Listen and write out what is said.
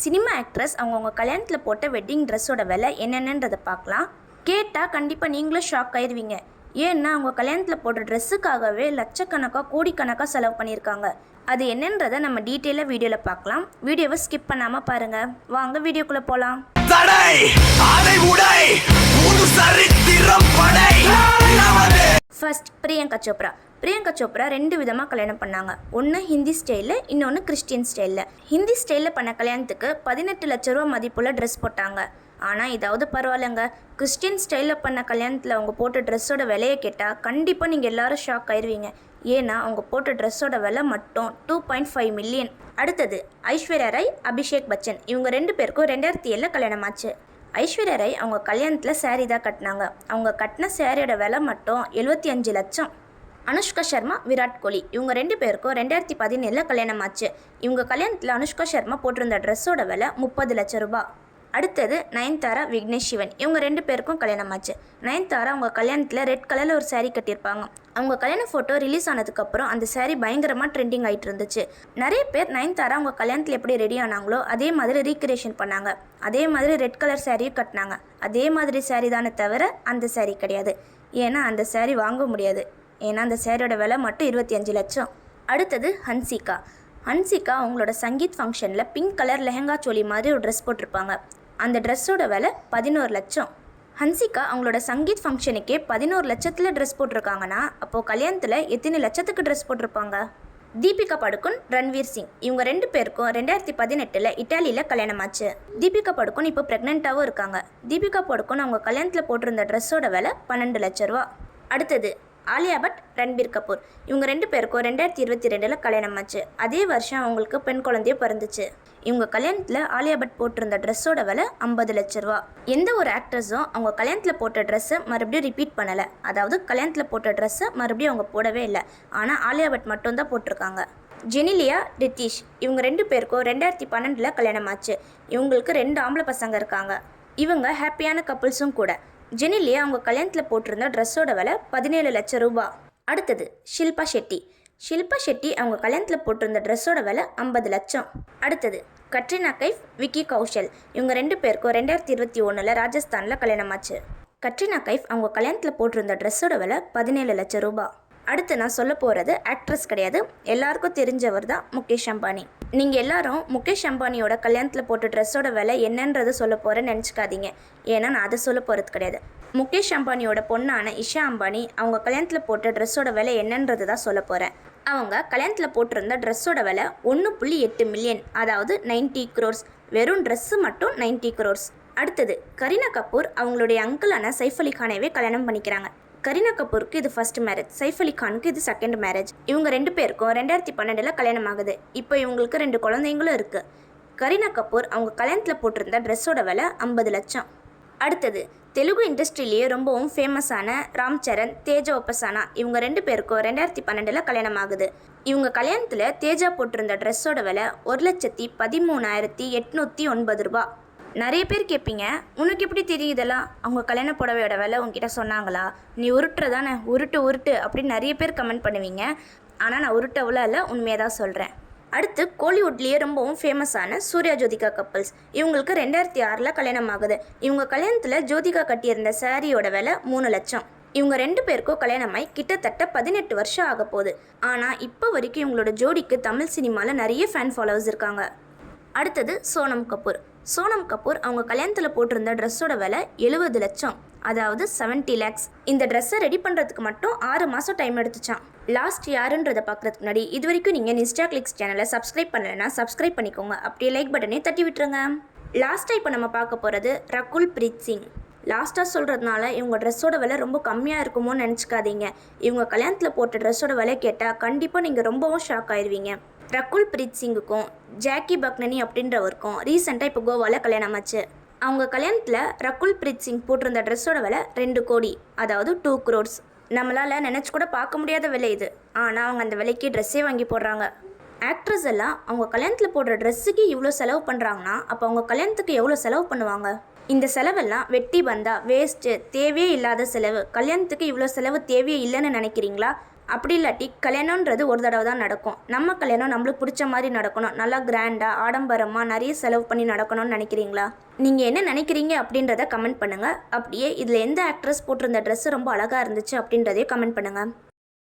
Cinema actress அவங்கவுங்க கல்யாணத்தில் போட்ட வெட்டிங் ட்ரெஸ்ஸோட விலை என்னென்னன்றதை பார்க்கலாம். கேட்டால் கண்டிப்பாக நீங்களும் ஷாக் ஆயிடுவீங்க. ஏன்னா அவங்க கல்யாணத்தில் போட்ட ட்ரெஸ்ஸுக்காகவே லட்சக்கணக்காக கோடிக்கணக்காக செலவு பண்ணியிருக்காங்க. அது என்னன்றதை நம்ம டீட்டெயிலாக வீடியோவில் பார்க்கலாம். வீடியோவை ஸ்கிப் பண்ணாமல் பாருங்கள். வாங்க வீடியோக்குள்ளே போகலாம். ஃபர்ஸ்ட் பிரியங்கா சோப்ரா. பிரியங்கா சோப்ரா 2 விதமாக கல்யாணம் பண்ணாங்க. ஒன்று ஹிந்தி ஸ்டைலில், இன்னொன்று கிறிஸ்டியன் ஸ்டைலில். ஹிந்தி ஸ்டைலில் பண்ண கல்யாணத்துக்கு 18 லட்ச ரூபா மதிப்புள்ள ட்ரெஸ் போட்டாங்க. ஆனால் இதாவது பரவாயில்லைங்க, கிறிஸ்டியன் ஸ்டைலில் பண்ண கல்யாணத்தில் அவங்க போட்ட ட்ரெஸ்ஸோட விலையை கேட்டால் கண்டிப்பாக நீங்கள் எல்லோரும் ஷாக் ஆயிடுவீங்க. ஏன்னா அவங்க போட்ட ட்ரெஸ்ஸோட விலை மட்டும் 2.5 மில்லியன். அடுத்தது ஐஸ்வர்யா ராய், அபிஷேக் பச்சன். இவங்க 2 பேருக்கும் 2007 கல்யாணம் ஆச்சு. ஐஸ்வர்யா ராய் அவங்க கல்யாணத்தில் சேரீ தான் கட்டினாங்க. அவங்க கட்டின சேரீயோட விலை மட்டும் 75 லட்சம். அனுஷ்கா சர்மா, விராட் கோலி. இவங்க 2 பேருக்கும் 2017 கல்யாணம் ஆச்சு. இவங்க கல்யாணத்தில் அனுஷ்கா சர்மா போட்டிருந்த ட்ரெஸ்ஸோட விலை 30 லட்சம் ரூபாய். அடுத்தது நயன்தாரா, விக்னேஷ் சிவன். இவங்க 2 பேருக்கும் கல்யாணம் ஆச்சு. நயன்தாரா அவங்க கல்யாணத்தில் ரெட் கலரில் ஒரு சாரீ கட்டியிருப்பாங்க. அவங்க கல்யாண ஃபோட்டோ ரிலீஸ் ஆனதுக்கப்புறம் அந்த சாரீ பயங்கரமாக ட்ரெண்டிங் ஆகிட்டு இருந்துச்சு. நிறைய பேர் நயன்தாரா அவங்க கல்யாணத்தில் எப்படி ரெடி ஆனாங்களோ அதே மாதிரி ரீக்ரியேஷன் பண்ணாங்க. அதே மாதிரி ரெட் கலர் சாரியும் கட்டினாங்க. அதே மாதிரி சாரீ தானே தவிர அந்த சாரீ கிடையாது. ஏன்னா அந்த சாரீ வாங்க முடியாது. ஏன்னா அந்த சாரியோட விலை மட்டும் 25 லட்சம். அடுத்தது ஹன்சிகா. ஹன்சிகா அவங்களோட சங்கீத் ஃபங்க்ஷனில் பிங்க் கலர் லெஹங்கா சோலி மாதிரி ஒரு ட்ரெஸ் போட்டிருப்பாங்க. அந்த ட்ரெஸ்ஸோட விலை 11 லட்சம். ஹன்சிகா அவங்களோட சங்கீத் ஃபங்க்ஷனுக்கே 11 லட்சத்தில் ட்ரெஸ் போட்டிருக்காங்கன்னா அப்போது கல்யாணத்தில் எத்தனை லட்சத்துக்கு ட்ரெஸ் போட்டிருப்பாங்க? தீபிகா படுகோன், ரன்வீர் சிங். இவங்க 2 பேருக்கும் 2018 இட்டாலியில் கல்யாணம் ஆச்சு. தீபிகா படுகோன் இப்போ ப்ரெக்னெண்ட்டாகவும் இருக்காங்க. தீபிகா படுகோன் அவங்க கல்யாணத்தில் போட்டிருந்த ட்ரெஸ்ஸோட விலை 12 லட்ச ரூபா. அடுத்தது ஆலியா பட், ரன்பீர் கபூர். இவங்க 2 பேருக்கும் 2022 கல்யாணம் ஆச்சு. அதே வருஷம் அவங்களுக்கு பெண் குழந்தைய பிறந்துச்சு. இவங்க கல்யாணத்தில் ஆலியா பட் போட்டிருந்த ட்ரெஸ்ஸோட விலை 50 லட்ச ரூபா. எந்த ஒரு ஆக்ட்ரஸும் அவங்க கல்யாணத்தில் போட்ட ட்ரெஸ்ஸை மறுபடியும் ரிப்பீட் பண்ணலை. அதாவது கல்யாணத்தில் போட்ட ட்ரெஸ்ஸை மறுபடியும் அவங்க போடவே இல்லை. ஆனால் ஆலியா பட் மட்டும்தான் போட்டிருக்காங்க. ஜெனிலியா, ரித்தீஷ். இவங்க 2 பேருக்கும் 2012 கல்யாணம் ஆச்சு. இவங்களுக்கு 2 ஆம்பளை பசங்க இருக்காங்க. இவங்க ஹாப்பியான கப்புள்ஸும் கூட. ஜெனிலியா அவங்க கல்யாணத்தில் போட்டிருந்த ட்ரெஸ்ஸோட விலை 17 லட்சம் ரூபா. அடுத்தது ஷில்பா ஷெட்டி. ஷில்பா ஷெட்டி அவங்க கல்யாணத்தில் போட்டிருந்த ட்ரெஸ்ஸோட விலை 50 லட்சம். அடுத்தது கட்ரினா கைஃப், விக்கி கௌஷல். இவங்க 2 பேருக்கும் 2021 ராஜஸ்தானில் கல்யாணம் ஆச்சு. கட்ரினா கைஃப் அவங்க கல்யாணத்தில் போட்டிருந்த ட்ரெஸ்ஸோட விலை 17 லட்சம் ரூபா. அடுத்து நான் சொல்ல போகிறது ஆக்ட்ரஸ் கிடையாது, எல்லாருக்கும் தெரிஞ்சவர் தான் முகேஷ் அம்பானி. நீங்கள் எல்லாரும் முகேஷ் அம்பானியோட கல்யாணத்தில் போட்ட ட்ரெஸ்ஸோட விலை என்னன்றது சொல்ல போகிறேன்னு நினச்சிக்காதீங்க. ஏன்னா நான் அதை சொல்ல போகிறது கிடையாது. முகேஷ் அம்பானியோட பொண்ணான இஷா அம்பானி அவங்க கல்யாணத்தில் போட்ட ட்ரெஸ்ஸோட விலை என்னன்றது தான் சொல்ல போகிறேன். அவங்க கல்யாணத்தில் போட்டிருந்த ட்ரெஸ்ஸோட விலை 1.8 மில்லியன், அதாவது 90 crores. வெறும் ட்ரெஸ்ஸு மட்டும் 90 crores. அடுத்தது கரீனா கபூர் அவங்களுடைய அங்கிளான சைஃப் அலி கானையவே கல்யாணம் பண்ணிக்கிறாங்க. கரீனா கபூருக்கு இது ஃபர்ஸ்ட் மேரேஜ், சைஃப் அலி கானுக்கு இது செகண்ட் மேரேஜ். இவங்க 2 பேருக்கும் 2012 கல்யாணம் ஆகுது. இப்போ இவங்களுக்கு 2 குழந்தைங்களும் இருக்குது. கரீனா கபூர் அவங்க கல்யாணத்தில் போட்டிருந்த ட்ரெஸ்ஸோட விலை 50 லட்சம். அடுத்தது தெலுங்கு இண்டஸ்ட்ரியிலேயே ரொம்பவும் ஃபேமஸான ராம் சரண், தேஜா உபசானா. இவங்க 2 பேருக்கும் 2012 கல்யாணம் ஆகுது. இவங்க கல்யாணத்தில் தேஜா போட்டிருந்த ட்ரெஸ்ஸோட விலை 1,13,809 ரூபா. நிறைய பேர் கேட்பீங்க, உனக்கு எப்படி தெரியுதெல்லாம்? அவங்க கல்யாண புடவையோட விலை உங்ககிட்ட சொன்னாங்களா? நீ உருட்டுறதானே, உருட்டு அப்படின்னு நிறைய பேர் கமெண்ட் பண்ணுவீங்க. ஆனால் நான் உருட்டவுல இல்லை, உண்மையாக தான் சொல்கிறேன். அடுத்து கோலிவுட்லேயே ரொம்பவும் ஃபேமஸான சூர்யா ஜோதிகா கப்பல்ஸ். இவங்களுக்கு 2006 கல்யாணம் ஆகுது. இவங்க கல்யாணத்தில் ஜோதிகா கட்டியிருந்த சாரியோட விலை 3 லட்சம். இவங்க 2 பேருக்கும் கல்யாணமாய் கிட்டத்தட்ட 18 வருஷம் ஆக போகுது. ஆனால் இப்போ வரைக்கும் இவங்களோட ஜோடிக்கு தமிழ் சினிமாவில் நிறைய ஃபேன் ஃபாலோவர்ஸ் இருக்காங்க. அடுத்தது சோனம் கபூர். சோனம் கபூர் அவங்க கல்யாணத்தில் போட்டிருந்த ட்ரெஸ்ஸோட விலை 70 லட்சம், அதாவது 70 lakhs. இந்த ட்ரெஸ்ஸை ரெடி பண்ணுறதுக்கு மட்டும் 6 மாதம் டைம் எடுத்துச்சான். லாஸ்ட் யாருன்றதை பார்க்குறதுக்கு முன்னாடி இது வரைக்கும் நீங்கள் இன்ஸ்டா கிளிக்ஸ் சேனலை சப்ஸ்கிரைப் பண்ணலைன்னா சப்ஸ்கிரைப் பண்ணிக்கோங்க. அப்படியே லைக் பட்டனே தட்டி விட்டுருங்க. லாஸ்ட்டாக இப்போ நம்ம பார்க்க போகிறது ரகுல் பிரீத் சிங். லாஸ்ட்டாக சொல்கிறதுனால இவங்க ட்ரெஸ்ஸோட விலை ரொம்ப கம்மியாக இருக்குமோன்னு நினச்சிக்காதீங்க. இவங்க கல்யாணத்தில் போட்ட ட்ரெஸ்ஸோட விலை கேட்டால் கண்டிப்பாக நீங்கள் ரொம்பவும் ஷாக் ஆயிடுவீங்க. ரகுல் பிரீத் சிங்குக்கும் ஜாக்கி பக்னனி அப்படின்றவருக்கும் ரீசெண்டாக இப்போ கோவாவில் கல்யாணம் ஆச்சு. அவங்க கல்யாணத்தில் ரகுல் பிரீத் சிங் போட்டிருந்த ட்ரெஸ்ஸோட விலை 2 கோடி, அதாவது 2 crores. நம்மளால் நினச்சி கூட பார்க்க முடியாத விலை இது. ஆனால் அவங்க அந்த விலைக்கு ட்ரெஸ்ஸே வாங்கி போடுறாங்க. ஆக்ட்ரஸ் எல்லாம் அவங்க கல்யாணத்தில் போடுற ட்ரெஸ்ஸுக்கு இவ்வளோ செலவு பண்ணுறாங்கன்னா அப்போ அவங்க கல்யாணத்துக்கு எவ்வளோ செலவு பண்ணுவாங்க? இந்த செலவெல்லாம் வெட்டி வந்தா வேஸ்ட்டு, தேவையே இல்லாத செலவு. கல்யாணத்துக்கு இவ்வளோ செலவு தேவையே இல்லைன்னு நினைக்கிறீங்களா? அப்படி இல்லாட்டி கல்யாணன்றது ஒரு தடவை தான் நடக்கும். நம்ம கல்யாணம் நம்மளுக்கு பிடிச்ச மாதிரி நடக்கணும், நல்லா கிராண்டாக ஆடம்பரமாக நிறைய செலவு பண்ணி நடக்கணும்னு நினைக்கிறீங்களா? நீங்கள் என்ன நினைக்கிறீங்க அப்படின்றத கமெண்ட் பண்ணுங்கள். அப்படியே இதில் எந்த ஆக்ட்ரஸ் போட்டிருந்த ட்ரெஸ்ஸு ரொம்ப அழகாக இருந்துச்சு அப்படின்றதையும் கமெண்ட் பண்ணுங்கள்.